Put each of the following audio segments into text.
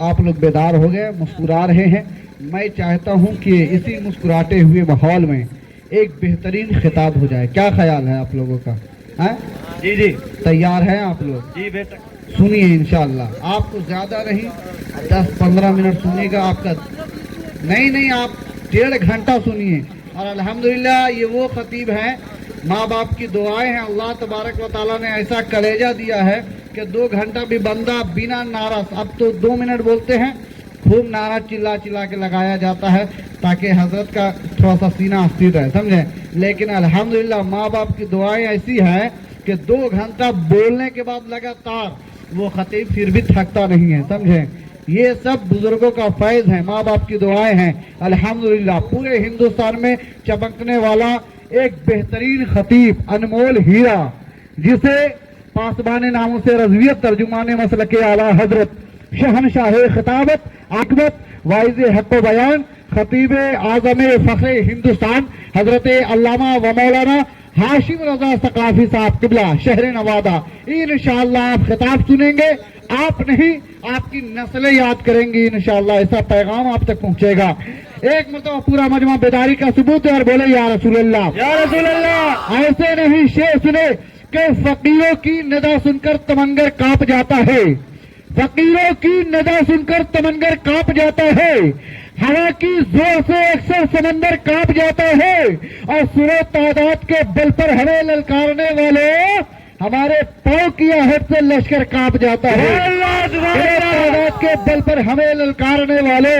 آپ لوگ بیدار ہو گئے, مسکرا رہے ہیں. میں چاہتا ہوں کہ اسی مسکراتے ہوئے ماحول میں ایک بہترین خطاب ہو جائے. کیا خیال ہے آپ لوگوں کا؟ جی جی تیار ہیں آپ لوگ؟ جی بیٹا سنیے انشاءاللہ. آپ کو زیادہ نہیں 10-15 منٹ سنیے گا. آپ کا نہیں آپ 1.5 گھنٹہ سنیے. اور الحمدللہ یہ وہ خطیب ہیں, ماں باپ کی دعائیں ہیں. اللہ تبارک و تعالیٰ نے ایسا کلیجہ دیا ہے کہ 2 گھنٹہ بھی بندہ بنا نعرہ, اب تو 2 منٹ بولتے ہیں, خوب نعرہ چلا کے لگایا جاتا ہے تاکہ حضرت کا تھوڑا سا سینہ استھر رہے, سمجھیں. لیکن الحمدللہ ماں باپ کی دعائیں ایسی ہیں کہ 2 گھنٹہ بولنے کے بعد لگاتار وہ خطیب پھر بھی تھکتا نہیں ہے, سمجھیں. یہ سب بزرگوں کا فیض ہے, ماں باپ کی دعائیں ہیں. الحمدللہ پورے ہندوستان میں چمکنے والا ایک بہترین خطیب, انمول ہیرا, جسے پاسبان ناموں سے رضویت ترجمان مسلک اعلیٰ حضرت شہنشاہ خطابت عاقبت واعظ حق و بیان خطیب اعظم فخر ہندوستان حضرت علامہ و مولانا ہاشم رضا ثقافی صاحب قبلہ شہر نوادہ, انشاءاللہ آپ خطاب سنیں گے. آپ نہیں, آپ کی نسلیں یاد کریں گی انشاءاللہ. ایسا پیغام آپ تک پہنچے گا. ایک مرتبہ پورا مجمع بیداری کا ثبوت ہے اور بولے یا رسول اللہ, یا رسول اللہ. ایسے نہیں شعر سنے کہ فقیروں کی ندا سن کر تمنگر کانپ جاتا ہے, فقیروں کی ندا سن کر تمنگر کانپ جاتا ہے, ہوا کی زور سے اکثر سمندر کانپ جاتا ہے, اور سرو تعداد کے بل پر ہمیں للکارنے والے ہمارے پاؤں کی آہٹ سے لشکر کانپ جاتا ہے. تعداد کے بل پر ہمیں للکارنے والے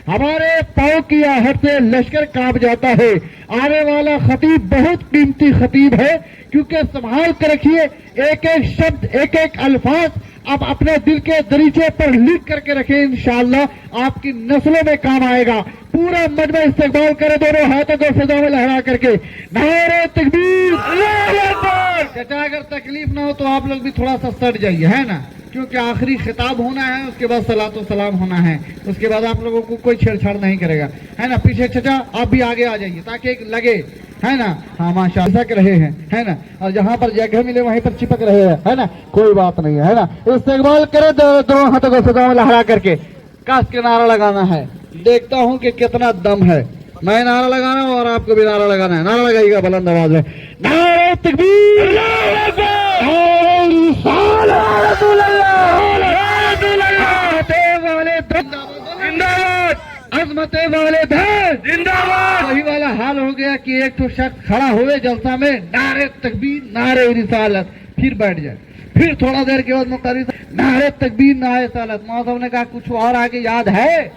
ہمارے پاؤں کی آہٹ سے لشکر کانپ جاتا ہے. آنے والا خطیب بہت قیمتی خطیب ہے, کیونکہ سنبھال کر رکھیے ایک ایک شبد, ایک ایک الفاظ آپ اپنے دل کے دریچے پر لکھ کر کے رکھیں, انشاءاللہ آپ کی نسلوں میں کام آئے گا. پورا مجمع استقبال کرے دونوں ہاتھوں کو فضا میں لہرا کر کے نعرہ تکبیر. چچا اگر تکلیف نہ ہو تو آپ لوگ بھی تھوڑا سا سٹ جائیے, ہے نا, کیونکہ آخری خطاب ہونا ہے, اس کے بعد صلاۃ و سلام ہونا ہے, اس کے بعد آپ لوگوں کو کوئی چھیڑ چھاڑ نہیں کرے گا, ہے نا. پیچھے چچا آپ بھی آگے آ جائیے تاکہ ایک لگے, ہے نا. ہاں ماشاء اللہ سک رہے ہیں, ہے نا, اور جہاں پر جگہ ملے وہیں پر چپک رہے ہیں, ہے نا, کوئی بات نہیں ہے نا. استقبال کرے دونوں ہاتھوں کو فضا میں لہرا کر کے کاش کے نعرہ لگانا ہے. دیکھتا ہوں کہ کتنا دم ہے. میں نعرہ لگانا ہوں اور آپ کو بھی نعرہ لگانا ہے. نعرہ لگائیے گا بلند آواز میں, نعرہ تکبیر, عظمت والدین زندہ باد. وہی والا حال ہو گیا کہ ایک تو شخص کھڑا ہوئے جلسہ میں, نعرہ تکبیر نعرہ رسالت, پھر بیٹھ جائے, پھر تھوڑا دیر کے بعد مقرر نعرہ تکبیر نعرہ رسالت. مولانا نے کہا کچھ اور آگے یاد ہے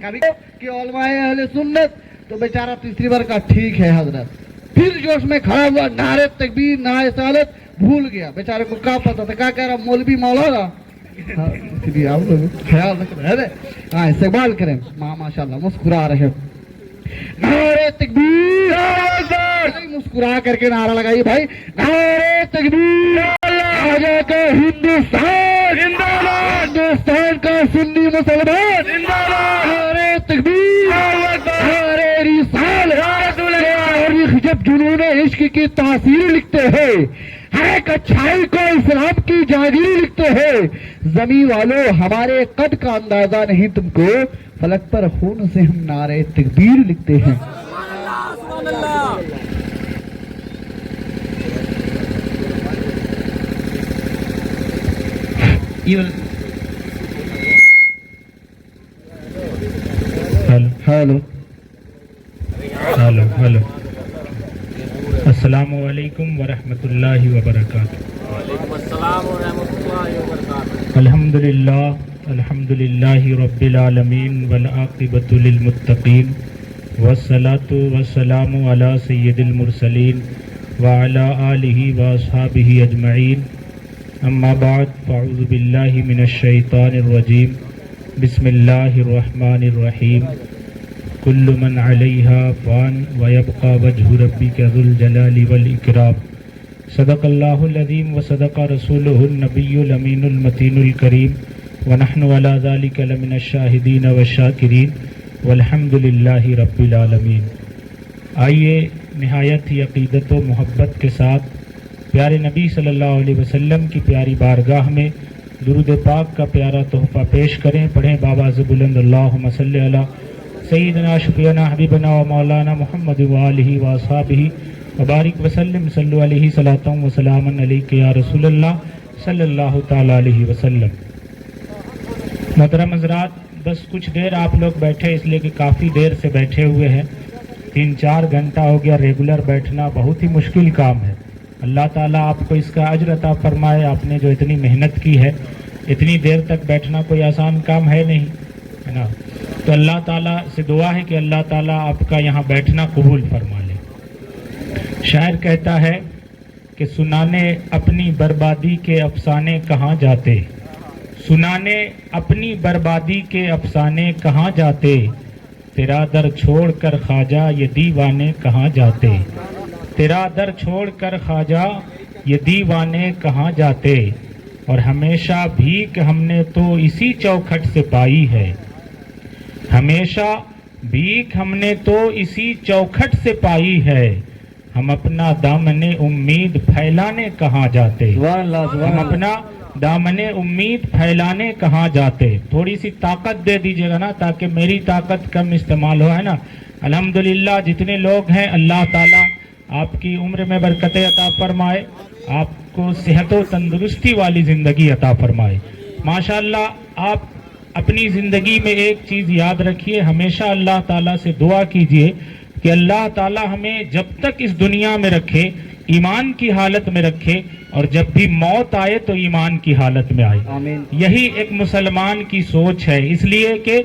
کبھی کہ علماء اہل سنت, تو بیچارہ تیسری بار کا ٹھیک ہے حضرت, پھر جوش میں کھڑا ہوا نعرہ تکبیر نعرہ رسالت, بھول گیا. بیچارے کو کیا پتا تھا, کیا کہہ رہا مولوی مولانا. اس لیے آپ لوگ خیال رکھ رہے ہیں, ہاں استقبال کریں. ماشاء اللہ مسکرا رہے, نعرہ تکبیر, مسکرا کر کے نعرہ لگائیے بھائی, نعرہ تکبیر. آجا کا ہندوستان زندہ باد, ہندوستان کا سنی مسلمان زندہ باد. نعرہ تکبیر, نعرہ رسالت. جب جنون عشق کی تاثیر لکھتے ہیں, ہر ایک اچھائی کو اسلام کی جاگیری لکھتے ہیں. زمین والوں ہمارے قد کا اندازہ نہیں تم کو, فلک پر خون سے ہم نعرہ تکبیر لکھتے ہیں. ہیلو ہلو ہلو السلام علیکم ورحمۃ اللہ وبرکاتہ. وعلیکم السلام ورحمۃ اللہ وبرکاتہ. الحمد للہ رب العالمین والعاقبۃ للمتقین والصلاۃ والسلام علی سید المرسلین وعلی آلہ واصحابہ اجمعین. اما بعد فاعوذ باللہ من الشیطان الرجیم. بسم اللہ الرحمن الرحیم. کل من علیہا فان ویبقى وجہ ربک ذو الجلال والاکرام. صدق اللہ العظیم وصدق رسولہ النبی الامین المتین الکریم, ونحن علی ذلک لمن الشاہدین والشاکرین, والحمد للہ رب العالمین. آئیے نہایت ہی عقیدت و محبت کے ساتھ پیارے نبی صلی اللہ علیہ وسلم کی پیاری بارگاہ میں درود پاک کا پیارا تحفہ پیش کریں. پڑھیں باواز بلند اللہم صلی علی سیدنا شفیعنا حبیبنا و مولانا محمد و آلہ و اصحابہ وبارک وسلم. صلو علیہ صلاۃ و سلام علیک یا رسول اللہ صلی اللہ تعالی علیہ وسلم. محترم حضرات، بس کچھ دیر آپ لوگ بیٹھے، اس لیے کہ کافی دیر سے بیٹھے ہوئے ہیں. 3-4 گھنٹہ ہو گیا. ریگولر بیٹھنا بہت ہی مشکل کام ہے. اللہ تعالیٰ آپ کو اس کا اجر عطا فرمائے. آپ نے جو اتنی محنت کی ہے، اتنی دیر تک بیٹھنا کوئی آسان کام ہے نہیں، ہے نا. تو اللہ تعالیٰ سے دعا ہے کہ اللہ تعالیٰ آپ کا یہاں بیٹھنا قبول فرما لے. شاعر کہتا ہے کہ سنانے اپنی بربادی کے افسانے کہاں جاتے، سنانے اپنی بربادی کے افسانے کہاں جاتے، تیرا در چھوڑ کر خواجہ یہ دیوانے کہاں جاتے، تیرا در چھوڑ کر خواجہ یہ دیوانے کہاں جاتے. اور ہمیشہ بھیک ہم نے تو اسی چوکھٹ سے پائی ہے، ہمیشہ بھیک ہم نے تو اسی چوکھٹ سے پائی ہے. ہم اپنا دامن امید پھیلانے کہاں جاتے، ہم اپنا دامن امید پھیلانے کہاں جاتے. تھوڑی سی طاقت دے دیجیے گا نا، تاکہ میری طاقت کم استعمال ہو، ہے نا. الحمدللہ جتنے لوگ ہیں، اللہ تعالیٰ آپ کی عمر میں برکت عطا فرمائے، آپ کو صحت و تندرستی والی زندگی عطا فرمائے. ماشاءاللہ آپ اپنی زندگی میں ایک چیز یاد رکھیے، ہمیشہ اللہ تعالیٰ سے دعا کیجیے کہ اللہ تعالیٰ ہمیں جب تک اس دنیا میں رکھے ایمان کی حالت میں رکھے، اور جب بھی موت آئے تو ایمان کی حالت میں آئے. یہی ایک مسلمان کی سوچ ہے. اس لیے کہ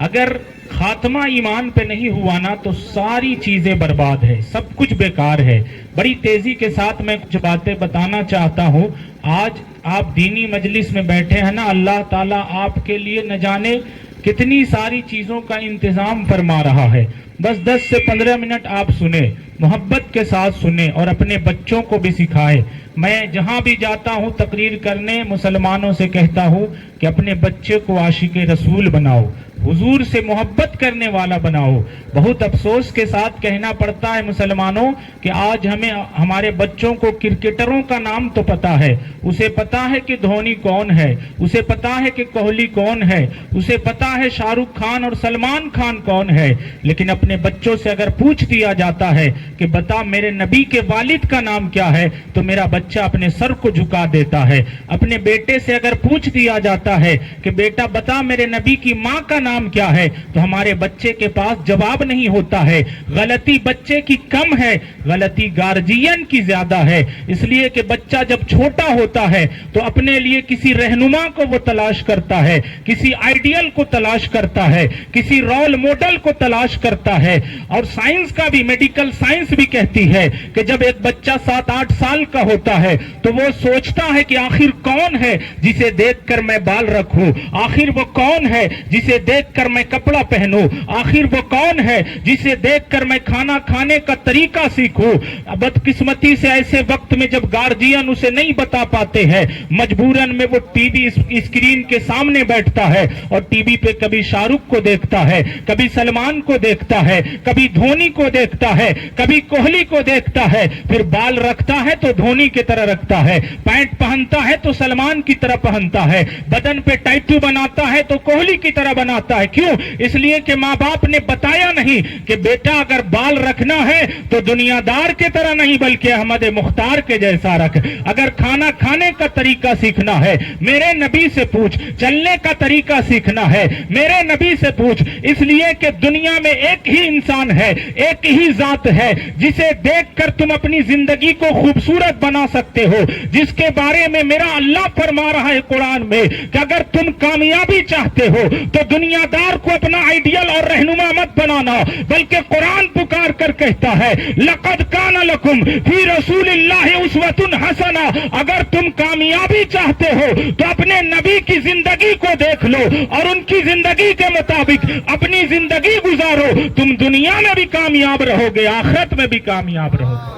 اگر خاتمہ ایمان پہ نہیں ہوا نا تو ساری چیزیں برباد ہے، سب کچھ بیکار ہے. بڑی تیزی کے ساتھ میں کچھ باتیں بتانا چاہتا ہوں. آج آپ دینی مجلس میں بیٹھے ہیں نا، اللہ تعالیٰ آپ کے لیے نہ جانے کتنی ساری چیزوں کا انتظام فرما رہا ہے. بس 10 سے 15 منٹ آپ سنیں، محبت کے ساتھ سنیں اور اپنے بچوں کو بھی سکھائیں. میں جہاں بھی جاتا ہوں تقریر کرنے، مسلمانوں سے کہتا ہوں کہ اپنے بچے کو عاشق رسول بناؤ، حضور سے محبت کرنے والا بناؤ. بہت افسوس کے ساتھ کہنا پڑتا ہے مسلمانوں کہ آج ہمیں ہمارے بچوں کو کرکٹروں کا نام تو پتا ہے، اسے پتا ہے کہ دھونی کون ہے، اسے پتا ہے کہ کوہلی کون ہے، اسے پتا ہے شاہ رخ خان اور سلمان خان کون ہے، لیکن اپنے بچوں سے اگر پوچھ دیا جاتا ہے کہ بتا میرے نبی کے والد کا نام کیا ہے، تو میرا بچہ اپنے سر کو جھکا دیتا ہے. اپنے بیٹے سے اگر پوچھ دیا جاتا ہے کہ بیٹا بتا میرے نبی کی ماں کا نام کیا ہے، تو ہمارے بچے کے پاس جواب نہیں ہوتا ہے. غلطی بچے کی کم ہے، غلطی گارجین کی زیادہ ہے. اس لیے کہ بچہ جب چھوٹا ہوتا ہے تو اپنے لیے کسی رہنما کو وہ تلاش کرتا ہے، کسی آئیڈیل کو تلاش کرتا ہے، کسی رول ماڈل کو تلاش کرتا ہے. اور سائنس کا بھی، میڈیکل سائنس بھی کہتی ہے کہ جب ایک بچہ 7-8 سال کا ہوتا ہے تو وہ سوچتا ہے کہ آخر کون ہے جسے دیکھ کر میں بال رکھوں، آخر وہ کون ہے جسے دیکھ کر میں کپڑا پہنوں، آخر وہ کون ہے جسے دیکھ کر میں کھانا کھانے کا طریقہ سیکھوں. بدقسمتی سے ایسے وقت میں جب گارجین اسے نہیں بتا پاتے ہیں، مجبوراً میں وہ ٹی وی اسکرین کے سامنے بیٹھتا ہے اور ٹی وی پہ کبھی شاہ رخ کو دیکھتا ہے، کبھی سلمان کو دیکھتا ہے، کبھی دھونی کو دیکھتا ہے، کبھی کوہلی کو دیکھتا ہے. پھر بال رکھتا ہے تو دھونی کی طرح رکھتا ہے، پینٹ پہنتا ہے تو سلمان کی طرح پہنتا ہے، بدن پہ ٹیٹو بناتا ہے تو کوہلی کی طرح بناتا ہے. کیوں؟ اس لیے کہ ماں باپ نے بتایا نہیں کہ بیٹا اگر بال رکھنا ہے تو دنیا دار کے طرح نہیں بلکہ احمد مختار کے جیسا رکھ. اگر کھانا کھانے کا طریقہ سیکھنا ہے میرے نبی سے پوچھ، چلنے کا طریقہ سیکھنا ہے میرے نبی سے پوچھ. اس لیے کہ دنیا میں ایک ہی انسان ہے، ایک ہی ذات ہے جسے دیکھ کر تم اپنی زندگی کو خوبصورت بنا سکتے ہو، جس کے بارے میں میرا اللہ فرما رہا ہے قرآن میں کہ اگر تم کامیابی چاہتے ہو تو دنیا دار کو اپنا آئیڈیل اور رہنما مت بنانا، بلکہ قرآن پکار کر کہتا ہے لقد کان لکم فی رسول اللہ اسوۃ حسنہ. اگر تم کامیابی چاہتے ہو تو اپنے نبی کی زندگی کو دیکھ لو اور ان کی زندگی کے مطابق اپنی زندگی گزارو. تم دنیا میں بھی کامیاب رہو گے، آخرت میں بھی کامیاب رہو گے،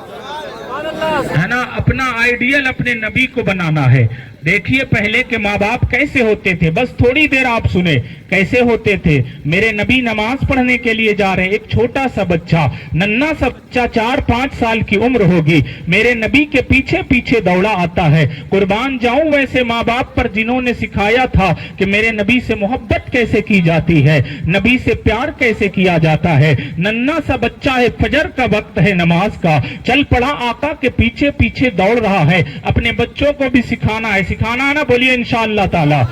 ہے نا. اپنا آئیڈیل اپنے نبی کو بنانا ہے. دیکھیے پہلے کے ماں باپ کیسے ہوتے تھے، بس تھوڑی دیر آپ سنیں کیسے ہوتے تھے۔ میرے نبی نماز پڑھنے کے لیے جا رہے، ایک چھوٹا سا بچہ، ننھا سا بچہ 4-5 سال کی عمر ہوگی، میرے نبی کے پیچھے پیچھے دوڑا آتا ہے۔ قربان جاؤں ویسے ماں باپ پر جنہوں نے سکھایا تھا کہ میرے نبی سے محبت کیسے کی جاتی ہے، نبی سے پیار کیسے کیا جاتا ہے۔ ننھا سا بچہ ہے، فجر کا وقت ہے نماز کا، چل پڑا آقا کے پیچھے پیچھے دوڑ رہا ہے۔ اپنے بچوں کو بھی سکھانا ہے نا، بولیے انشاءاللہ تعالی۔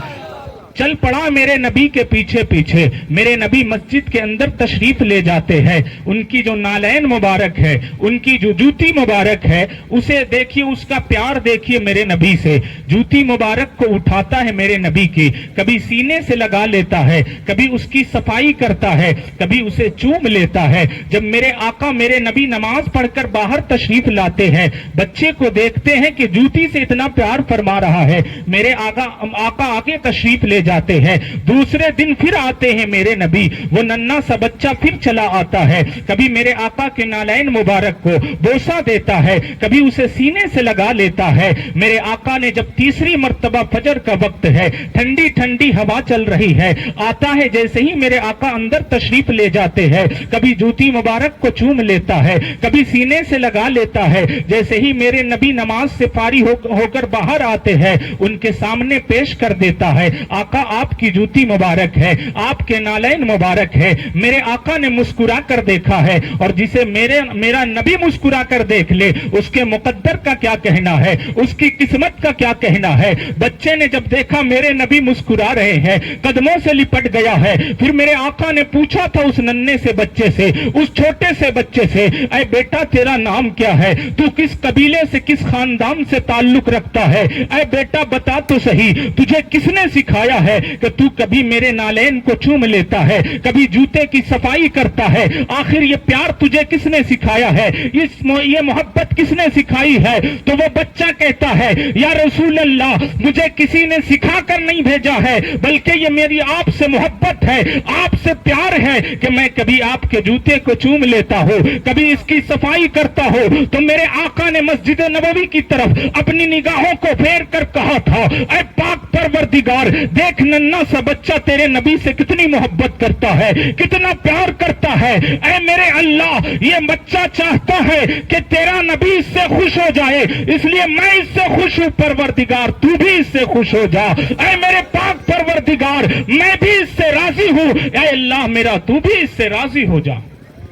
چل پڑا میرے نبی کے پیچھے پیچھے۔ میرے نبی مسجد کے اندر تشریف لے جاتے ہیں، ان کی جو نالین مبارک ہے، ان کی جو جوتی مبارک ہے، اسے دیکھیے، اس کا پیار دیکھیے میرے نبی سے۔ جوتی مبارک کو اٹھاتا ہے میرے نبی کی، کبھی سینے سے لگا لیتا ہے، کبھی اس کی صفائی کرتا ہے، کبھی اسے چوم لیتا ہے۔ جب میرے آقا میرے نبی نماز پڑھ کر باہر تشریف لاتے ہیں، بچے کو دیکھتے ہیں کہ جوتی سے اتنا پیار فرما رہا ہے، میرے آقا آگے تشریف لے جاتے ہیں۔ دوسرے دن پھر آتے ہیں میرے نبی، وہ ننھا سا بچہ پھر چلا آتا ہے، کبھی میرے آقا کے نالین مبارک کو بوسہ دیتا ہے، کبھی اسے سینے سے لگا لیتا ہے۔ میرے آقا نے جب تیسری مرتبہ فجر کا وقت ہے، ٹھنڈی ٹھنڈی ہوا چل رہی ہے، آتا ہے، جیسے ہی میرے آقا اندر تشریف لے جاتے ہیں، کبھی جوتی مبارک کو چوم لیتا ہے، کبھی سینے سے لگا لیتا ہے۔ جیسے ہی میرے نبی نماز سے فارغ ہو کر باہر آتے ہیں، ان کے سامنے پیش کر دیتا ہے، آقا آپ کی جوتی مبارک ہے، آپ کے نالین مبارک ہے۔ میرے آقا نے مسکرا کر دیکھا ہے، اور جسے میرا نبی مسکرا کر دیکھ لے، اس کے مقدر کا کیا کہنا ہے، اس کی قسمت کا کیا کہنا ہے۔ بچے نے جب دیکھا میرے نبی مسکرا رہے ہیں، قدموں سے لپٹ گیا ہے۔ پھر میرے آقا نے پوچھا تھا اس ننھے سے بچے سے، اس چھوٹے سے بچے سے، اے بیٹا تیرا نام کیا ہے، تو کس قبیلے سے، کس خاندان سے تعلق رکھتا ہے، اے بیٹا بتا تو صحیح، تجھے کس نے سکھایا ہے کہ تو کبھی میرے نالین کو چوم لیتا ہے، کبھی جوتے کی صفائی کرتا ہے، آخر یہ پیار تجھے کس نے سکھایا ہے، یہ محبت کس نے سکھائی ہے؟ تو وہ بچہ کہتا ہے، یا رسول اللہ، مجھے کسی نے سکھا کر نہیں بھیجا ہے، بلکہ یہ میری آپ سے محبت ہے، آپ سے پیار ہے کہ میں کبھی آپ کے جوتے کو چوم لیتا ہوں، کبھی اس کی صفائی کرتا ہوں۔ تو میرے آقا نے مسجد نبوی کی طرف اپنی نگاہوں کو پھیر کر کہا تھا، اے پاک پروردگار، دیکھ ننھا سا بچہ تیرے نبی سے کتنی محبت کرتا ہے، کتنا پیار کرتا ہے۔ اے میرے اللہ، یہ بچہ چاہتا ہے کہ تیرا نبی اس سے خوش ہو جائے، اس لیے میں اس سے خوش ہوں، پروردگار تو بھی اس سے خوش ہو جا۔ اے میرے پاک پروردگار، میں بھی اس سے راضی ہوں، اے اللہ میرا تو بھی اس سے راضی ہو جا،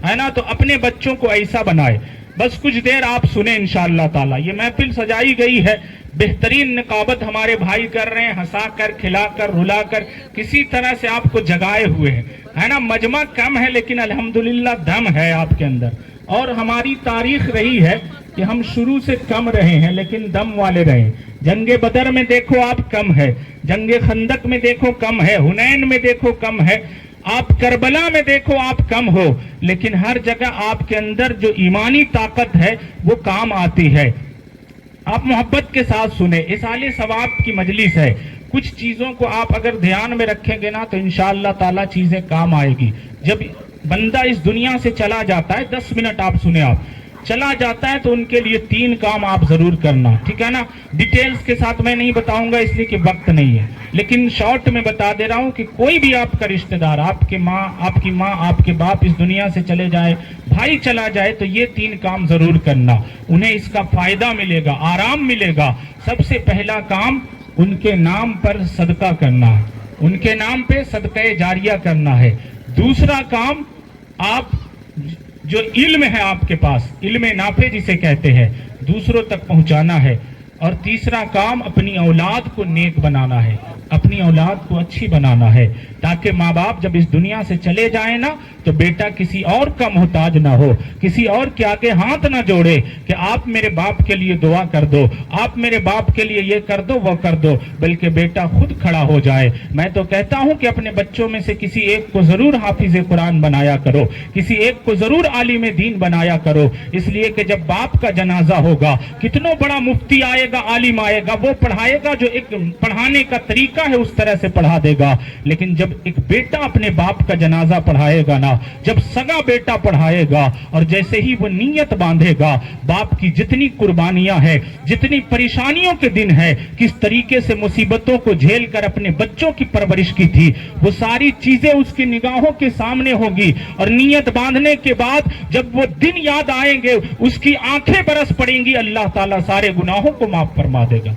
ہے نا۔ تو اپنے بچوں کو ایسا بنائے۔ بس کچھ دیر آپ سنیں انشاءاللہ تعالی۔ یہ محفل سجائی گئی ہے، بہترین نقابت ہمارے بھائی کر رہے ہیں، ہنسا کر، کھلا کر، رلا کر، کسی طرح سے آپ کو جگائے ہوئے ہیں، ہے نا۔ مجمع کم ہے لیکن الحمدللہ دم ہے آپ کے اندر، اور ہماری تاریخ رہی ہے کہ ہم شروع سے کم رہے ہیں لیکن دم والے رہے۔ جنگ بدر میں دیکھو آپ کم ہے، جنگ خندق میں دیکھو کم ہے، حنین میں دیکھو کم ہے، آپ کربلا میں دیکھو آپ کم ہو، لیکن ہر جگہ آپ کے اندر جو ایمانی طاقت ہے وہ کام آتی ہے۔ آپ محبت کے ساتھ سنیں، اصالِ ثواب کی مجلس ہے، کچھ چیزوں کو آپ اگر دھیان میں رکھیں گے نا تو انشاءاللہ تعالی چیزیں کام آئے گی۔ جب بندہ اس دنیا سے چلا جاتا ہے، 10 منٹ آپ سنیں، آپ چلا جاتا ہے تو ان کے لیے 3 کام آپ ضرور کرنا، ٹھیک ہے نا۔ ڈیٹیلز کے ساتھ میں نہیں بتاؤں گا اس لیے کہ وقت نہیں ہے، لیکن شارٹ میں بتا دے رہا ہوں کہ کوئی بھی آپ کا رشتہ دار، آپ کی ماں، آپ کے باپ اس دنیا سے چلے جائے، بھائی چلا جائے، تو یہ 3 کام ضرور کرنا، انہیں اس کا فائدہ ملے گا، آرام ملے گا۔ سب سے پہلا کام ان کے نام پر صدقہ کرنا ہے، ان کے نام پہ صدقہ جاریہ کرنا ہے۔ دوسرا کام، آپ جو علم ہے آپ کے پاس، علم نافع جسے کہتے ہیں، دوسروں تک پہنچانا ہے۔ اور تیسرا کام، اپنی اولاد کو نیک بنانا ہے، اپنی اولاد کو اچھی بنانا ہے، تاکہ ماں باپ جب اس دنیا سے چلے جائیں نا تو بیٹا کسی اور کا محتاج نہ ہو، کسی اور کے آگے ہاتھ نہ جوڑے کہ آپ میرے باپ کے لیے دعا کر دو، آپ میرے باپ کے لیے یہ کر دو وہ کر دو، بلکہ بیٹا خود کھڑا ہو جائے۔ میں تو کہتا ہوں کہ اپنے بچوں میں سے کسی ایک کو ضرور حافظ قرآن بنایا کرو، کسی ایک کو ضرور عالم دین بنایا کرو، اس لیے کہ جب باپ کا جنازہ ہوگا، کتنا بڑا مفتی آئے گا، عالم آئے گا، وہ پڑھائے گا جو ایک پڑھانے کا طریقہ طریقہ ہے اس طرح سے پڑھا دے گا، لیکن جب ایک بیٹا اپنے باپ کا جنازہ پڑھائے گا نا، جب سگا بیٹا پڑھائے گا اور جیسے ہی وہ نیت باندھے گا، باپ کی جتنی قربانیاں ہیں، جتنی پریشانیوں کے دن ہے، کس طریقے سے مصیبتوں کو جھیل کر اپنے بچوں کی پرورش کی تھی، وہ ساری چیزیں اس کی نگاہوں کے سامنے ہوگی، اور نیت باندھنے کے بعد جب وہ دن یاد آئیں گے اس کی آنکھیں برس پڑیں گی، اللہ تعالیٰ سارے گناہوں کو معاف فرما دے گا،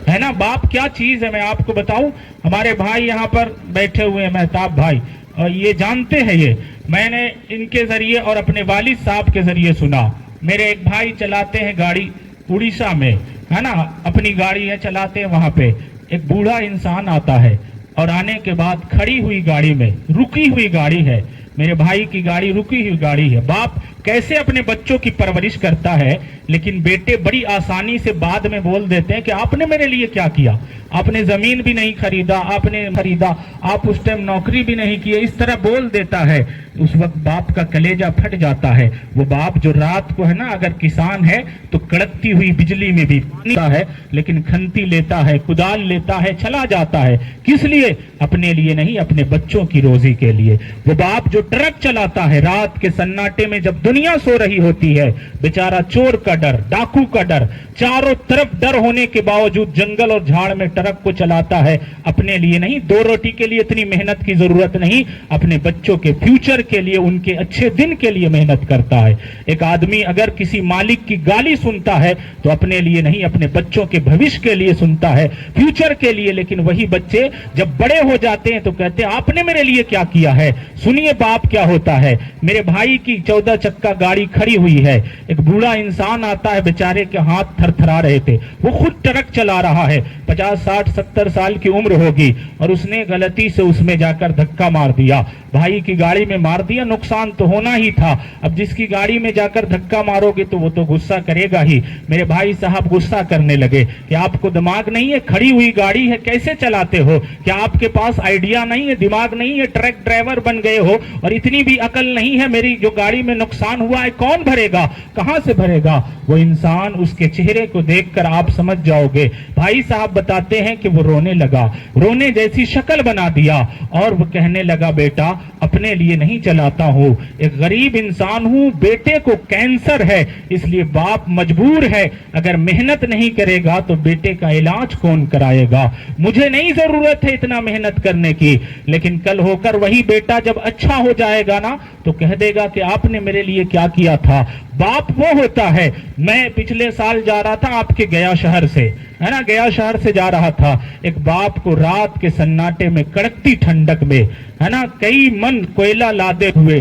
ہے نا۔ باپ کیا چیز ہے میں آپ کو بتاؤں، ہمارے بھائی یہاں پر بیٹھے ہوئے ہیں، مہتاب بھائی، اور یہ جانتے ہیں، یہ میں نے ان کے ذریعے اور اپنے والد صاحب کے ذریعے سنا۔ میرے ایک بھائی چلاتے ہیں گاڑی اڑیسہ میں، ہے نا، اپنی گاڑی ہے چلاتے ہیں، وہاں پہ ایک بوڑھا انسان آتا ہے اور آنے کے بعد کھڑی ہوئی گاڑی میں، رکی ہوئی گاڑی ہے، میرے بھائی کی گاڑی رکی ہوئی گاڑی ہے، باپ کیسے اپنے بچوں کی پرورش کرتا ہے، لیکن بیٹے بڑی آسانی سے بعد میں بول دیتے ہیں کہ آپ نے میرے لیے کیا کیا، آپ نے زمین بھی نہیں خریدا، آپ اس ٹائم نوکری بھی نہیں کی، اس طرح بول دیتا ہے۔ اس وقت باپ کا کلیجہ پھٹ جاتا ہے۔ وہ باپ جو رات کو ہے نا، اگر کسان ہے تو کڑکتی ہوئی بجلی میں بھی ہے، لیکن کھنتی لیتا ہے، کدال لیتا ہے، چلا جاتا ہے، کس لیے؟ اپنے لیے نہیں، اپنے بچوں کی روزی کے لیے۔ وہ باپ جو ٹرک چلاتا ہے رات کے سناٹے میں، جب دنیا سو رہی ہوتی ہے، بیچارہ چور کا ڈر، ڈاکو کا ڈر، چاروں طرف ڈر ہونے کے باوجود جنگل اور جھاڑ میں ٹرک کو چلاتا ہے، اپنے لیے نہیں، دو روٹی کے لیے اتنی محنت کی ضرورت نہیں، اپنے بچوں کے فیوچر کے لیے، ان کے اچھے دن کے لیے محنت کرتا ہے۔ ایک آدمی اگر کسی مالک کی گالی سنتا ہے تو اپنے لیے نہیں، اپنے بچوں کے بھوش کے لیے سنتا ہے، فیوچر کے لیے، لیکن وہی بچے جب بڑے ہو جاتے ہیں تو کہتے ہیں آپ نے میرے لیے کیا کیا ہے۔ سنیے باپ کیا ہوتا ہے۔ میرے بھائی کی 14 چکا گاڑی کھڑی ہوئی ہے، ایک بوڑھا انسان آتا ہے، بیچارے کے ہاتھ تھر تھرا رہے تھے، وہ خود ٹرک چلا رہا ہے، 50 60 70 سال کی عمر ہوگی، اور اس نے غلطی سے اس میں جا کر دھکا مار دیا، بھائی کی گاڑی میں مار دیا، نقصان تو ہونا ہی تھا۔ اب جس کی گاڑی میں جا کر دھکا مارو گے تو وہ تو غصہ کرے گا ہی۔ میرے بھائی صاحب غصہ کرنے لگے کہ آپ کو دماغ نہیں ہے، کھڑی ہوئی گاڑی ہے کیسے چلاتے ہو، کیا آپ کے پاس آئیڈیا نہیں ہے، دماغ نہیں ہے، ٹرک ڈرائیور بن گئے ہو، اور اتنی بھی عقل نہیں ہے، میری جو گاڑی میں نقصان ہوا ہے کون بھرے گا، کہاں سے بھرے گا؟ وہ انسان، اس کے چہرے کو دیکھ کر آپ سمجھ جاؤ گے۔ بھائی صاحب بتاتے ہیں کہ وہ رونے لگا، رونے جیسی شکل بنا دیا، اور وہ کہنے لگا بیٹا اپنے لیے نہیں چلاتا ہوں، ایک غریب انسان ہوں، بیٹے کو کینسر ہے، اس لیے باپ مجبور ہے، اگر محنت نہیں کرے گا تو بیٹے کا علاج کون کرائے گا، مجھے نہیں ضرورت ہے اتنا محنت کرنے کی، لیکن کل ہو کر وہی بیٹا جب اچھا ہو جائے گا نا تو کہہ دے گا کہ آپ نے میرے لیے کیا کیا تھا۔ باپ وہ ہوتا ہے۔ میں پچھلے سال جا رہا تھا آپ کے گیا شہر سے، ہے نا، گیا شہر سے جا رہا تھا، ایک باپ کو رات کے سناٹے میں، کڑکتی ٹھنڈک میں، ہے نا، کئی من کوئلہ لادے ہوئے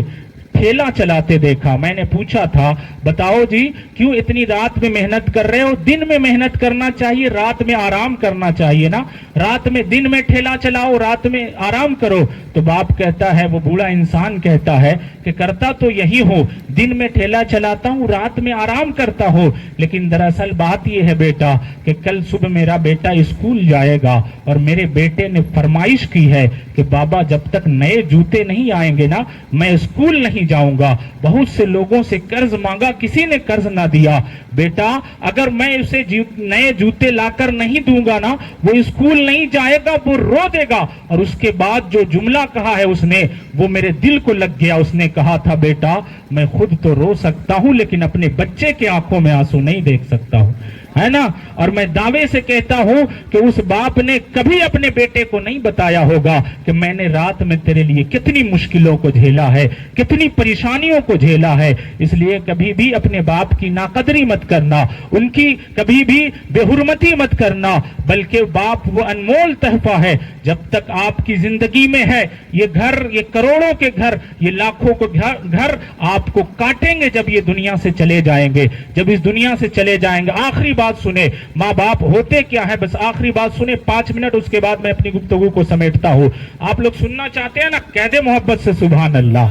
ٹھیلا چلاتے دیکھا۔ میں نے پوچھا تھا بتاؤ جی کیوں اتنی رات میں محنت کر رہے ہو؟ دن میں محنت کرنا چاہیے، رات میں آرام کرنا چاہیے نا، رات میں، دن میں ٹھیلا چلاؤ، رات میں آرام کرو۔ تو باپ کہتا ہے، وہ بوڑھا انسان کہتا ہے کہ کرتا تو یہی ہوں، دن میں ٹھیلا چلاتا ہوں، رات میں آرام کرتا ہوں، لیکن دراصل بات یہ ہے بیٹا کہ کل صبح میرا بیٹا اسکول جائے گا، اور میرے بیٹے نے فرمائش کی ہے کہ بابا جب تک نئے جوتے نہیں آئیں گے نا میں اسکول نہیں جاؤں گا۔ بہت سے لوگوں سے قرض مانگا، کسی نے قرض نہ دیا۔ بیٹا اگر میں اسے نئے جوتے لا کر نہیں دوں گا نا وہ اسکول نہیں جائے گا، وہ رو دے گا۔ اور اس کے بعد جو جملہ کہا ہے اس نے، وہ میرے دل کو لگ گیا۔ اس نے کہا تھا بیٹا میں خود تو رو سکتا ہوں لیکن اپنے بچے کے آنکھوں میں آنسو نہیں دیکھ سکتا ہوں، ہے نا۔ اور میں دعوے سے کہتا ہوں کہ اس باپ نے کبھی اپنے بیٹے کو نہیں بتایا ہوگا کہ میں نے رات میں تیرے لیے کتنی مشکلوں کو جھیلا ہے، کتنی پریشانیوں کو جھیلا ہے۔ اس لیے کبھی بھی اپنے باپ کی ناقدری مت کرنا، ان کی کبھی بھی بے حرمتی مت کرنا، بلکہ باپ وہ انمول تحفہ ہے۔ جب تک آپ کی زندگی میں ہے، یہ گھر، یہ کروڑوں کے گھر، یہ لاکھوں کے گھر آپ کو کاٹیں گے جب یہ دنیا سے چلے جائیں گے، جب اس دنیا سے چلے جائیں گے۔ آخری بات سنے، ماں باپ ہوتے کیا ہے، بس آخری بات سنے 5 منٹ، اس کے بعد میں اپنی گفتگو کو سمیٹتا ہوں۔ آپ لوگ سننا چاہتے ہیں نا، کہہ دے محبت سے سبحان اللہ۔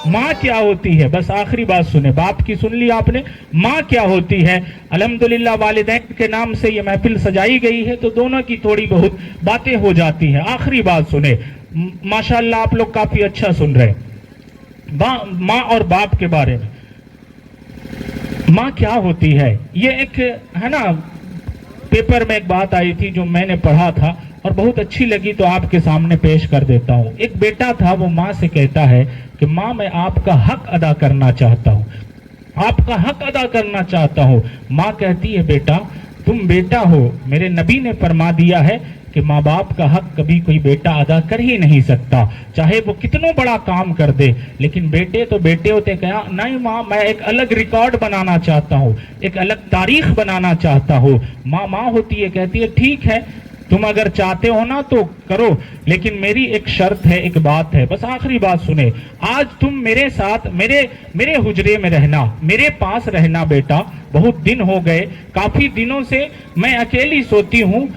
ماں کیا ہوتی ہے، بس آخری بات سنے، باپ کی سن لی آپ نے، ماں کیا ہوتی ہے۔ الحمدللہ والدین کے نام سے یہ محفل سجائی گئی ہے تو دونوں کی تھوڑی بہت باتیں ہو جاتی ہیں۔ آخری بات سنے، ماشاءاللہ آپ لوگ کافی اچھا سن رہے ہیں۔ ماں اور باپ کے بارے میں، ماں کیا ہوتی ہے، یہ ایک ہے نا، پیپر میں ایک بات آئی تھی جو میں نے پڑھا تھا اور بہت اچھی لگی تو آپ کے سامنے پیش کر دیتا ہوں. ایک بیٹا تھا, وہ ماں سے کہتا ہے کہ ماں میں آپ کا حق ادا کرنا چاہتا ہوں, آپ کا حق ادا کرنا چاہتا ہوں. ماں کہتی ہے بیٹا تم بیٹا ہو, میرے نبی نے فرما دیا ہے کہ ماں باپ کا حق کبھی کوئی بیٹا ادا کر ہی نہیں سکتا, چاہے وہ کتنوں بڑا کام کر دے. لیکن بیٹے تو بیٹے ہوتے. کہا نہیں ماں, میں ایک الگ ریکارڈ بنانا چاہتا ہوں, ایک الگ تاریخ بنانا چاہتا ہوں. ماں ہوتی ہے, کہتی ہے ٹھیک ہے تم اگر چاہتے ہو نا تو کرو, لیکن میری ایک شرط ہے, ایک بات ہے, بس آخری بات سنے. آج تم میرے ساتھ میرے حجرے میں رہنا, میرے پاس رہنا بیٹا. بہت دن ہو گئے, کافی دنوں سے میں اکیلی سوتی ہوں.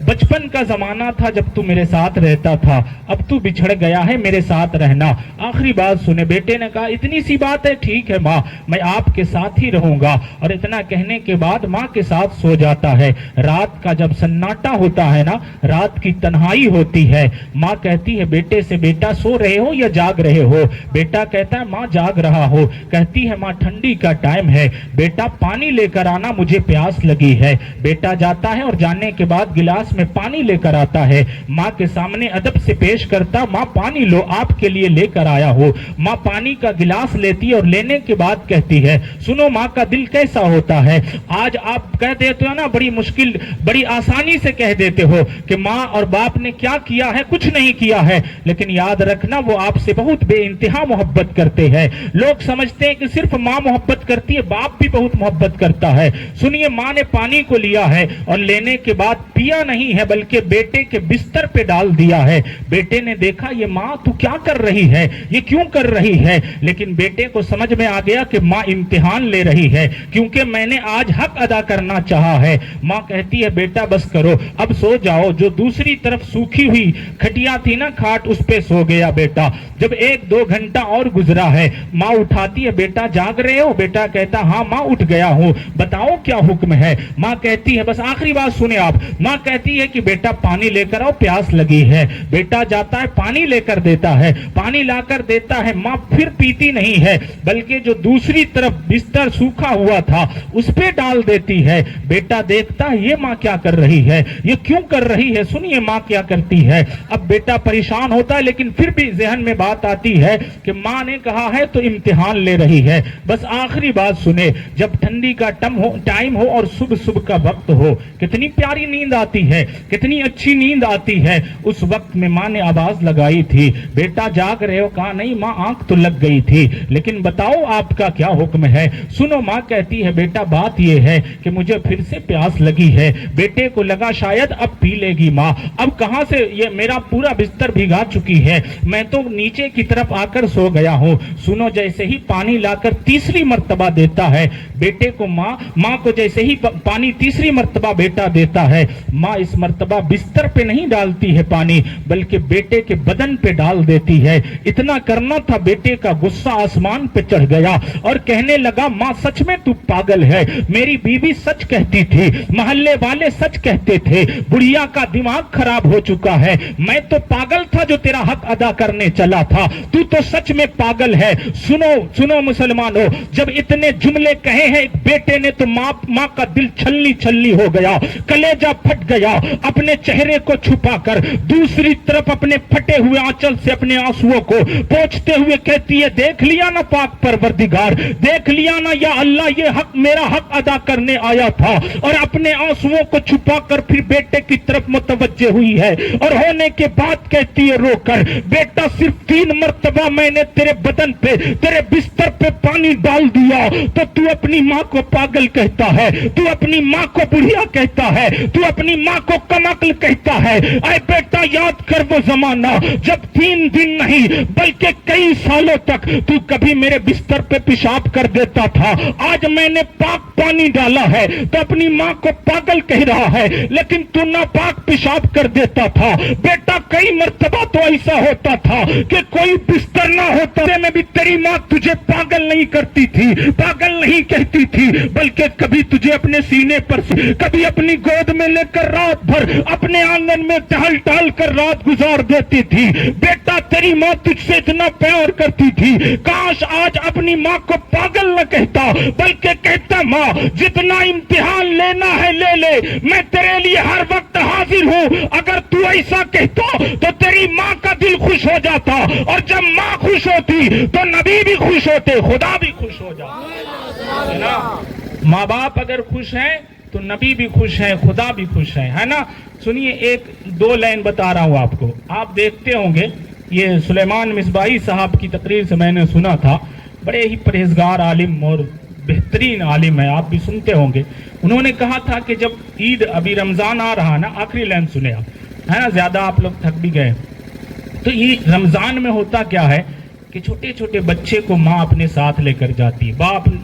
بچپن کا زمانہ تھا جب تو میرے ساتھ رہتا تھا, اب تو بچھڑ گیا ہے, میرے ساتھ رہنا. آخری بات سنے. بیٹے نے کہا اتنی سی بات ہے, ٹھیک ہے ماں, میں آپ کے ساتھ ہی رہوں گا. اور اتنا کہنے کے بعد ماں کے ساتھ سو جاتا ہے. رات کا جب سناٹا ہوتا ہے نا, رات کی تنہائی ہوتی ہے, ماں کہتی ہے بیٹے سے بیٹا سو رہے ہو یا جاگ رہے ہو؟ بیٹا کہتا ہے ماں جاگ رہا ہو. کہتی ہے ماں ٹھنڈی کا ٹائم ہے, بیٹا پانی لے کر آنا, مجھے پیاس لگی ہے. بیٹا جاتا ہے اور جانے کے بعد گلاس میں پانی لے کر آتا ہے. ماں کے سامنے ادب سے پیش کرتا, ماں پانی لو, آپ کے لیے لے کر آیا ہو. ماں پانی کا گلاس لیتی ہے اور لینے کے بعد کہتی ہے سنو ماں کا دل کیسا ہوتا ہے. آج آپ کہہ دیتے ہو نا, بڑی مشکل بڑی آسانی سے کہہ دیتے ہو کہ ماں اور باپ نے کیا کیا ہے, کچھ نہیں کیا ہے, لیکن یاد رکھنا وہ آپ سے بہت بے انتہا محبت کرتے ہیں. لوگ سمجھتے ہیں کہ صرف ماں محبت کرتی ہے, باپ بھی بہت محبت کرتا ہے. سنیے, ماں نے پانی کو لیا ہے اور لینے کے بعد پیا نہیں ہے بلکہ بیٹے کے بستر پہ ڈال دیا ہے. بیٹے نے دیکھا یہ ماں تو کیا کر رہی ہے, یہ کیوں کر رہی ہے؟ لیکن بیٹے کو سمجھ میں آ گیا کہ ماں امتحان لے رہی ہے, کیونکہ میں نے آج حق ادا کرنا چاہا ہے. ماں کہتی ہے بیٹا بس کرو, اب سو جاؤ. جو دوسری طرف سوکھی ہوئی کھٹیا تھی نا کھاٹ, اس پہ سو گیا بیٹا. جب 1-2 گھنٹہ اور گزرا ہے, ماں اٹھاتی ہے بیٹا جاگ رہے ہو؟ بیٹا کہتا ہاں ماں اٹھ گیا ہوں, بتاؤ کیا حکم ہے؟ ماں کہتی ہے بس آخری بات سنیں آپ. ماں کہتی ہے کہ بیٹا پانی لے کر آؤ, پیاس لگی ہے. بیٹا جاتا ہے, پانی لے کر دیتا ہے, پانی لا کر دیتا ہے. ماں پھر پیتی نہیں ہے بلکہ جو دوسری طرف بستر سوکھا ہوا تھا اس پہ ڈال دیتی ہے. بیٹا دیکھتا ہے یہ ماں کیا کر رہی ہے, یہ کیوں کر رہی ہے؟ سنیے ماں کیا کرتی ہے. اب بیٹا پریشان ہوتا ہے, لیکن پھر بھی ذہن میں بات آتی ہے کہ ماں نے کہا ہے تو امتحان لے رہی ہے. بس آخری بات سنے. جب ٹھنڈی کا ٹائم ہو اور صبح کا وقت ہو, کتنی پیاری نیند آتی ہے, کتنی اچھی نیند آتی ہے. اس وقت میں ماں نے آواز لگائی تھی بیٹا جاگ رہے ہو؟ کہا نہیں ماں آنکھ تو لگ گئی تھی, لیکن بتاؤ آپ کا کیا حکم ہے؟ سنو, ماں کہتی ہے بیٹا بات یہ ہے کہ مجھے پھر سے پیاس لگی ہے. بیٹے کو لگا شاید اب پی لے گی ماں, اب کہاں سے, یہ میرا پورا بستر بھیگا چکی ہے, میں تو نیچے کی طرف آ کر سو گیا ہوں. سنو, جیسے ہی پانی لا کر تیسری مرتبہ دیتا ہے بیٹے کو, ماں کو جیسے ہی پانی تیسری مرتبہ بیٹا دیتا ہے, ماں اس مرتبہ بستر پہ نہیں ڈالتی ہے پانی بلکہ بیٹے کے بدن پہ ڈال دیتی ہے. اتنا کرنا تھا, بیٹے کا غصہ آسمان پہ چڑھ گیا اور کہنے لگا ماں سچ میں تو پاگل ہے, میری بیوی سچ کہتی تھی, محلے والے سچ کہتے تھے, بڑھیا کا دماغ خراب ہو چکا ہے, میں تو پاگل تھا جو تیرا حق ادا کرنے چلا تھا, تو سچ میں پاگل ہے. سنو مسلمانوں, جب اتنے جملے کہے ہیں ایک بیٹے نے تو ماں کا دل چھلنی ہو گیا, کلیجہ پھٹ گیا. اپنے چہرے کو چھپا کر دوسری طرف اپنے پھٹے ہوئے آنچل سے اپنے آنسوؤں کو پوچھتے ہوئے کہتی ہے دیکھ لیا نا پاک پروردگار, دیکھ لیا نا یا اللہ, یہ حق میرا حق ادا کرنے آیا تھا. اور اپنے آنسوؤں کو چھپا کر پھر بیٹے کی طرف متوجہ ہوئی ہے اور ہونے کے بعد کہتی ہے رو کر بیٹا صرف 3 مرتبہ میں نے تیرے بدن پہ, تیرے بستر پہ پانی ڈال دیا تو اپنی ماں کو پاگل کہتا ہے, تو اپنی ماں کو بڑھیا کہتا ہے, تو اپنی ماں کو کم عقل کہتا ہے. اے بیٹا یاد کر وہ زمانہ جب 3 دن نہیں بلکہ کئی سالوں تک تو کبھی میرے بستر پہ پیشاب کر دیتا تھا. آج میں نے پاک پانی ڈالا ہے تو اپنی ماں کو پاگل کہہ رہا ہے, لیکن تو ناپاک پیشاب کر دیتا تھا. بیٹا کئی مرتبہ تو ایسا ہوتا تھا کہ کوئی بستر نہ ہوتا میں بھی تیری ماں تجھے پاگل نہیں کرتی تھی, پاگل نہیں کہتی تھی, بلکہ کبھی تجھے اپنے سینے پر سے, کبھی اپنی گود میں لے کر رات بھر اپنے آنگن میں ٹہل ٹہل کر رات گزار دیتی تھی. بیٹا تیری ماں تجھ سے اتنا پیار کرتی تھی, کاش آج اپنی ماں کو پاگل نہ کہتا بلکہ کہتا ماں جتنا امتحان لینا ہے لے لے, میں تیرے لیے ہر وقت حاضر ہوں. اگر تو ایسا کہتا تو تیری ماں کا دل خوش ہو جاتا, اور جب ماں خوش ہوتی تو نبی بھی خوش ہوتے, خدا بھی خوش ہو جاتا ہے نا. ماں باپ اگر خوش ہیں تو نبی بھی خوش ہیں, خدا بھی خوش ہے نا. سنیے ایک دو لائن بتا رہا ہوں آپ کو, آپ دیکھتے ہوں گے یہ سلیمان مصباحی صاحب کی تقریر سے میں نے سنا تھا, بڑے ہی پرہیزگار عالم اور بہترین عالم ہے, آپ بھی سنتے ہوں گے. انہوں نے کہا تھا کہ جب عید ابھی رمضان آ رہا نا, آخری لائن سنے آپ ہے نا, زیادہ آپ لوگ تھک بھی گئے. تو یہ رمضان میں ہوتا کیا ہے کہ چھوٹے چھوٹے بچے کو ماں اپنے ساتھ لے کر جاتی ہے,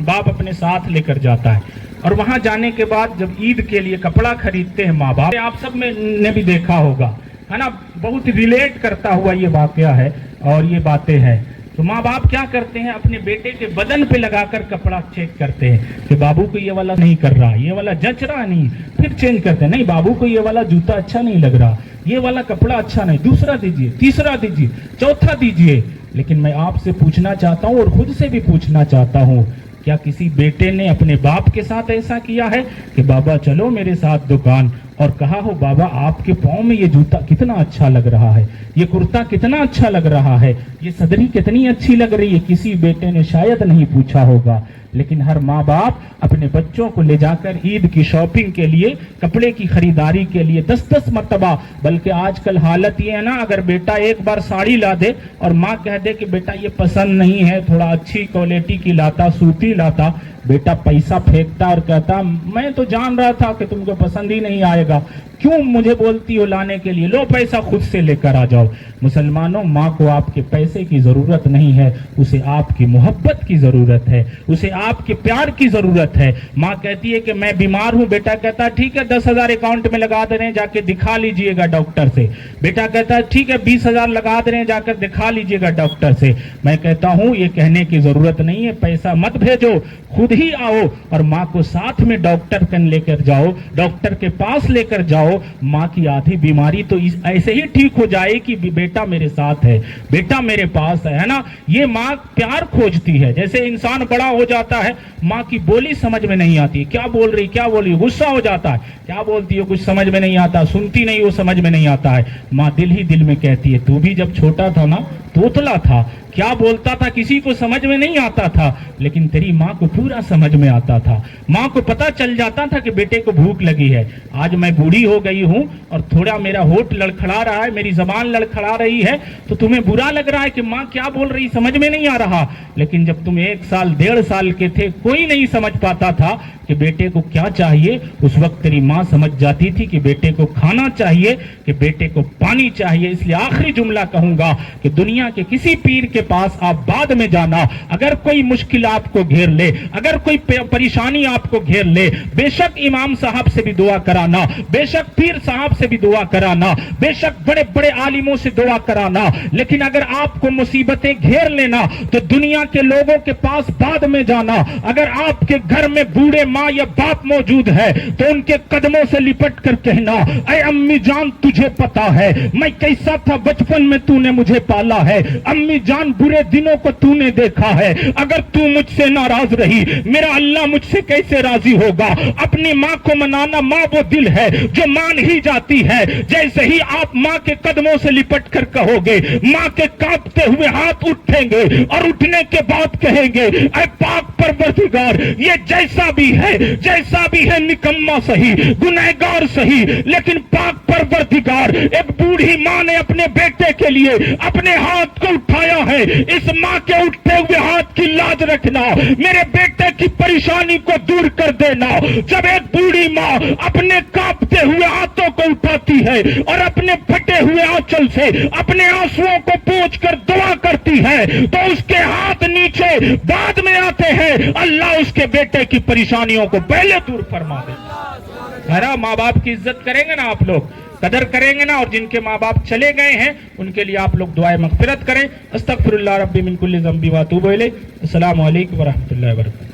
باپ اپنے ساتھ لے کر جاتا ہے, اور وہاں جانے کے بعد جب عید کے لیے کپڑا خریدتے ہیں ماں باپ, آپ سب نے بھی دیکھا ہوگا ہے نا, بہت ریلیٹ کرتا ہوا یہ واقعہ ہے اور یہ باتیں ہیں. تو ماں باپ کیا کرتے ہیں, اپنے بیٹے کے بدن پہ لگا کر کپڑا چیک کرتے ہیں کہ بابو کو یہ والا نہیں کر رہا, یہ والا جچ رہا نہیں, پھر چینج کرتے ہیں, نہیں بابو کو یہ والا جوتا اچھا نہیں لگ رہا, یہ والا کپڑا اچھا نہیں, دوسرا دیجئے, تیسرا دیجئے, چوتھا دیجئے. لیکن میں آپ سے پوچھنا چاہتا ہوں اور خود سے بھی پوچھنا چاہتا ہوں, کیا کسی بیٹے نے اپنے باپ کے ساتھ ایسا کیا ہے کہ بابا چلو میرے ساتھ دکان, اور کہا ہو بابا آپ کے پاؤں میں یہ جوتا کتنا اچھا لگ رہا ہے, یہ کرتا کتنا اچھا لگ رہا ہے, یہ صدری کتنی اچھی لگ رہی ہے؟ کسی بیٹے نے شاید نہیں پوچھا ہوگا. لیکن ہر ماں باپ اپنے بچوں کو لے جا کر عید کی شاپنگ کے لیے, کپڑے کی خریداری کے لیے 10 مرتبہ, بلکہ آج کل حالت یہ ہے نا, اگر بیٹا ایک بار ساڑی لا دے اور ماں کہہ دے کہ بیٹا یہ پسند نہیں ہے, تھوڑا اچھی کوالٹی کی لاتا, سوتی لاتا, بیٹا پیسہ پھینکتا اور کہتا میں تو جان رہا تھا کہ تم کو پسند ہی نہیں آئے گا, کیوں مجھے بولتی ہو لانے کے لیے, لو پیسہ خود سے لے کر آ جاؤ. مسلمانوں, ماں کو آپ کے پیسے کی ضرورت نہیں ہے, اسے آپ کی محبت کی ضرورت ہے, اسے آپ کے پیار کی ضرورت ہے. ماں کہتی ہے کہ میں بیمار ہوں, بیٹا کہتا ہے ٹھیک ہے 10,000 اکاؤنٹ میں لگا دے رہے ہیں, جا کے دکھا لیجئے گا ڈاکٹر سے. بیٹا کہتا ہے ٹھیک ہے 20,000 لگا دے رہے ہیں, جا کر دکھا لیجئے گا ڈاکٹر سے. میں کہتا ہوں یہ کہنے کی ضرورت نہیں ہے, پیسہ مت بھیجو, خود ہی آؤ اور ماں کو ساتھ میں ڈاکٹر کن لے کر جاؤ, ڈاکٹر کے پاس لے کر جاؤ. ماں کی آدھی بیماری تو ایسے ہی ٹھیک ہو جائے کہ بیٹا میرے ساتھ ہے, بیٹا میرے پاس ہے نا. یہ ماں پیار کھوجتی ہے. جیسے انسان بڑا ہو جاتا ہے, ماں کی بولی سمجھ میں نہیں آتی, کیا بول رہی, غصہ ہو جاتا ہے, کیا بولتی ہے کچھ سمجھ میں نہیں آتا, سنتی نہیں وہ سمجھ میں نہیں آتا ہے. ماں دل ہی دل میں کہتی ہے تو بھی جب چھوٹا تھا نا توتلا تھا, کیا بولتا تھا کسی کو سمجھ میں نہیں آتا تھا, لیکن تیری ماں کو پورا سمجھ میں آتا تھا. ماں کو پتا چل جاتا تھا کہ بیٹے کو بھوک لگی ہے. آج میں بوڑھی ہو گئی ہوں اور تھوڑا میرا ہونٹ لڑکھڑا رہا ہے, میری زبان لڑکھڑا رہی ہے, تو تمہیں برا لگ رہا ہے کہ ماں کیا بول رہی سمجھ میں نہیں آ رہا. لیکن جب تم 1 سال 1.5 سال کے تھے, کوئی نہیں سمجھ پاتا تھا کہ بیٹے کو کیا چاہیے, اس وقت تیری ماں سمجھ جاتی تھی کہ بیٹے کو کھانا چاہیے, کہ بیٹے کو پانی چاہیے. اس لیے آخری جملہ کہوں گا کہ دنیا کے کسی پیر کے پاس آپ بعد میں جانا, اگر کوئی مشکل آپ کو گھیر لے, اگر کوئی پریشانی آپ کو گھیر لے, بے شک امام صاحب سے بھی دعا کرانا, بے شک پیر صاحب سے بھی دعا کرانا, بے شک بڑے بڑے عالموں سے دعا کرانا. لیکن اگر آپ کو مصیبتیں گھیر لینا تو دنیا کے لوگوں کے پاس بعد میں جانا. اگر آپ کے گھر میں بوڑھے ماں یا باپ موجود ہے تو ان کے قدموں سے لپٹ کر کہنا, اے امی جان تجھے پتا ہے میں کیسا تھا بچپن میں, تو نے مجھے پالا ہے. امی جان برے دنوں کو تو نے دیکھا ہے, اگر تو مجھ سے ناراض رہی میرا اللہ مجھ سے کیسے راضی ہوگا. اپنی ماں کو منانا, ماں وہ دل ہے جو مان ہی جاتی ہے. جیسے ہی آپ ماں کے قدموں سے لپٹ کر کہو گے, ماں کے کانپتے ہوئے ہاتھ اٹھیں گے اور اٹھنے کے بعد کہیں گے, اے پاک پروردگار یہ جیسا بھی ہے نکما سہی, گنہگار سہی, لیکن پاک پروردگار ایک بوڑھی ماں نے اپنے بیٹے کے لیے اپنے ہاتھ کو اٹھایا ہے. اس ماں کے اٹھتے ہوئے ہاتھ کی لاج رکھنا, میرے بیٹے کی پریشانی کو دور کر دینا. جب ایک بوڑھی ماں اپنے کانپتے ہوئے ہاتھوں کو اٹھاتی ہے اور اپنے پھٹے ہوئے آنچل سے اپنے آنسوؤں کو پوچھ کر دعا کرتی ہے تو اس کے ہاتھ نیچے بعد میں آتے ہیں. اللہ اس کے بیٹے کی پریشانیوں کو پہلے دور فرما دے. ماں باپ کی عزت کریں گے نا, آپ لوگ قدر کریں گے نا, اور جن کے ماں باپ چلے گئے ہیں ان کے لیے آپ لوگ دعائے مغفرت کریں. استغفر اللہ ربی من کل ذنب و اتوب الیہ. السلام علیکم ورحمۃ اللہ وبرکاتہ.